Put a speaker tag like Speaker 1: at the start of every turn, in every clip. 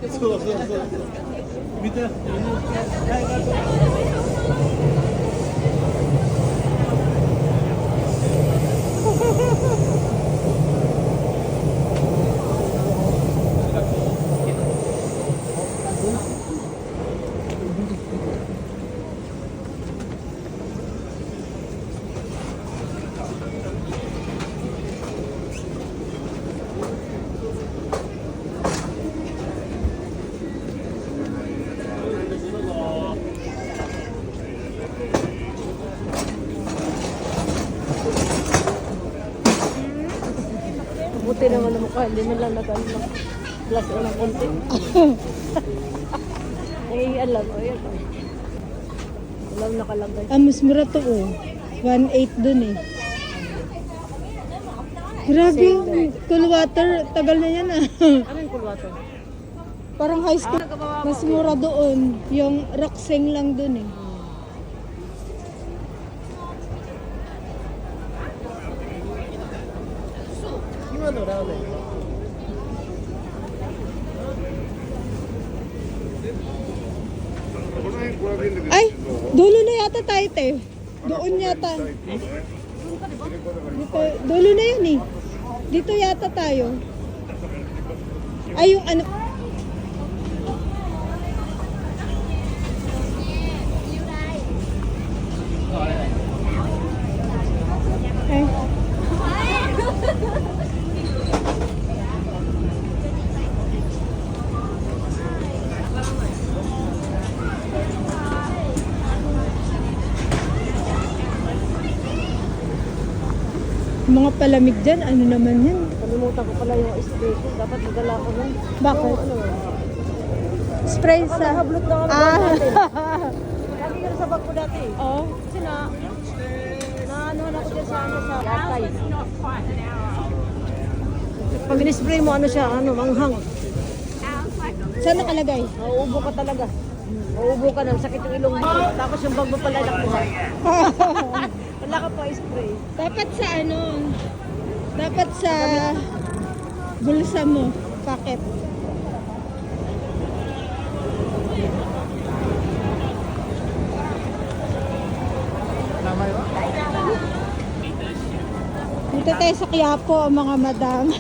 Speaker 1: そうそうそう。見て。
Speaker 2: Buti naman na mukha, hindi man lang nag-ano. Plus o ng konti. Eh, alam, o yan. Alam nakalagay.
Speaker 3: Mas mura to oh. 1.8 dun eh. Grabe yung cool water. Tagal na yan ah.
Speaker 2: Ano yung cool water?
Speaker 3: Parang high school. Mas mura doon. Yung Roxeng lang dun eh. Ay, dulo na yata tayo te. Doon yata. Dito, dulo na yun eh. Dito yata tayo. Ay, yung ano. Ay. Mga palamig dyan, ano naman yan?
Speaker 2: Kalimutan ko pala yung spray. Dapat magdala ko nun.
Speaker 3: Bakit?
Speaker 2: Ano?
Speaker 3: Spray sa...
Speaker 2: Nakablot na ako dati. Lagi ka sa bag ko dati.
Speaker 3: Oh.
Speaker 2: Kasi na ano ako dyan sa ano sa latay. Pag in-spray mo, ano siya, ano, manghang.
Speaker 3: Saan nakalagay?
Speaker 2: Mauubo ka talaga. Mauubo ka na, sakit yung ilong mo. Tapos yung bag mo pala nakuha. Wala ka pa spray.
Speaker 3: Dapat sa ano, dapat sa bulsa mo, packet. Dito tayo sa Quiapo, mga madam.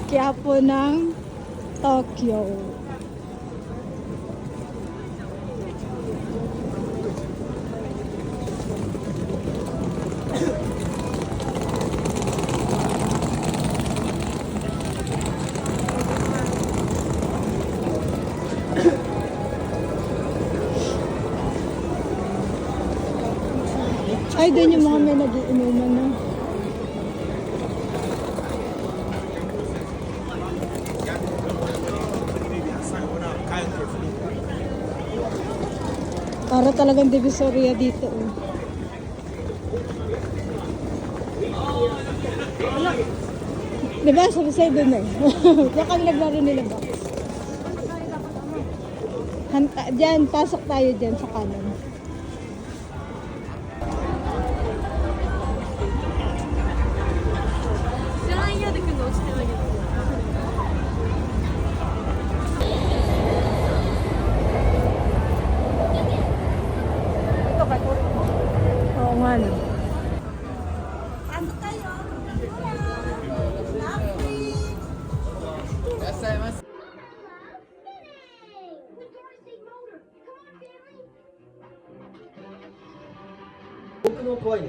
Speaker 3: Quiapo ng Tokyo. Ay, doon yung mga may nag-iinuman na. Para talagang divisoria dito. Oh. Diba? Sabi sa'yo doon eh. Diyan kami naglaro nila box. Diyan, pasok tayo dyan sa kanan. Oo nga no.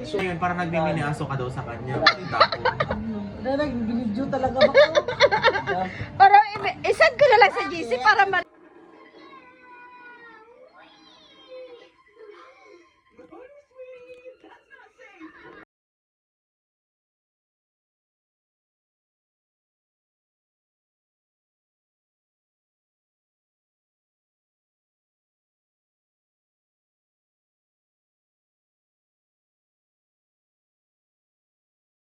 Speaker 4: So yun, parang nagmimini-aso ka daw sa kanya. Tapos,
Speaker 2: Nag-video talaga ba?
Speaker 3: Parang isend ko na lang sa GC para